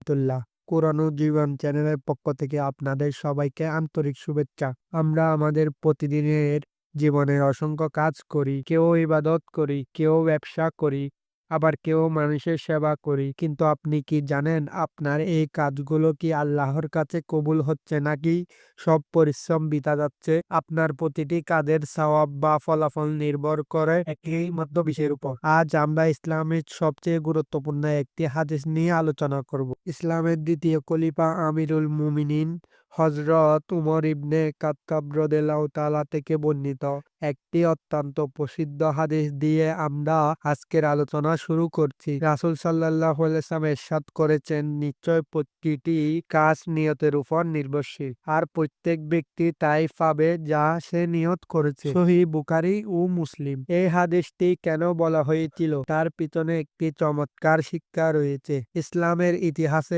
রহমতুল্লাহ। কোরআন ও জীবন চ্যানেলের পক্ষ থেকে আপনাদের সবাইকে আন্তরিক শুভেচ্ছা। আমরা আমাদের প্রতিদিনের জীবনে অসংখ্য কাজ করি। কেউ ইবাদত করি, কেউ ব্যবসা করি, আবার কেউ মানুষের সেবা করি। কিন্তু আপনি কি জানেন আপনার এই কাজগুলো কি আল্লাহর কাছে কবুল হচ্ছে নাকি সব পরিশ্রম বৃথা যাচ্ছে? আপনার প্রতিটি কাজের সওয়াব বা ফলাফল নির্ভর করে একই মাত্র বিষয়ের উপর। আজ আমরা ইসলামের সবচেয়ে গুরুত্বপূর্ণ একটি হাদিস নিয়ে আলোচনা করব। ইসলামের দ্বিতীয় খলিফা আমিরুল মুমিনিন হযরত উমর ইবনে খাত্তাব রাদিয়াল্লাহু তাআলা থেকে বর্ণিত একটি অত্যন্ত প্রসিদ্ধ হাদিস দিয়ে আমরা আজকের আলোচনা শুরু করছি। রাসূল সাল্লাল্লাহু আলাইহি ওয়াসাল্লাম ইরশাদ করেছেন, নিশ্চয় প্রতিটি কাজ নিয়তের উপর নির্ভরশীল, আর প্রত্যেক ব্যক্তি তাই পাবে যা সে নিয়ত করেছে। সহিহ বুখারী ও মুসলিম। এই হাদিসটি কেন বলা হয়েছিল তার পিছনে একটি চমৎকার শিক্ষা রয়েছে। ইসলামের ইতিহাসে